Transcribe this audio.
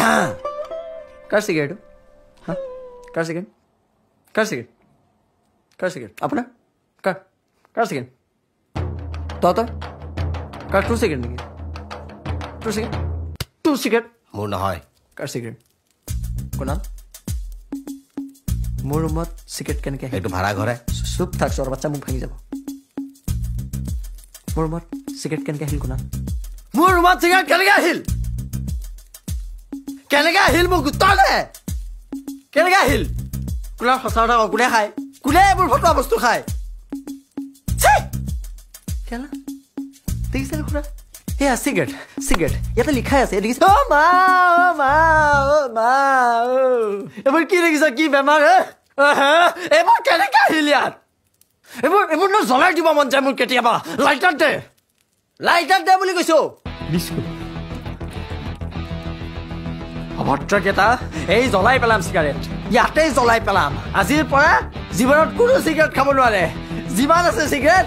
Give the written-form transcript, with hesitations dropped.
কাৰ cigarette হা কাৰ cigarette কাৰ cigarette কাৰ cigarette আপোনাৰ কাৰ cigarette তই কাৰ তোৰ চিগাৰেট নেকি তোৰ চিগাৰেট মোৰ নহয় কাৰ চিগাৰেট কোনা মোৰ ৰুমত চিগাৰেট কেনেকৈ এইটো ভাড়া ঘৰে চুপ থাক চৰ বাচ্চা মোক ভাঙি যাব মোৰ ৰুমত চিগাৰেট কেনেকৈ আহিল কোনা মোৰ ৰুমত চিগাৰেট কেনেকৈ আহিল মোক উত্তৰ দে কেনেকৈ আহিল কোনে সঁচা কথা কোনে খায় কোনে এইবোৰ ফটোৱা বস্তু খায় দেখিছে খুৰা এয়া চিগাৰেট ইয়াতে লিখাই আছে দেখিছে এইবোৰ কি দেখিছ কি বেমাৰ এইবোৰ কেনেকৈ আহিল ইয়াত এইবোৰ ন জ্বলাই দিব মন যায় মোৰ কেতিয়াবা লাইটাৰ দে বুলি কৈছো অভদ্ৰকেইটা এই জ্বলাই পেলাম চিগাৰেট ইয়াতেই জ্বলাই পেলাম আজিৰ পৰা জীৱনত কোনো চিগাৰেট খাব নোৱাৰে যিমান আছে চিগাৰেট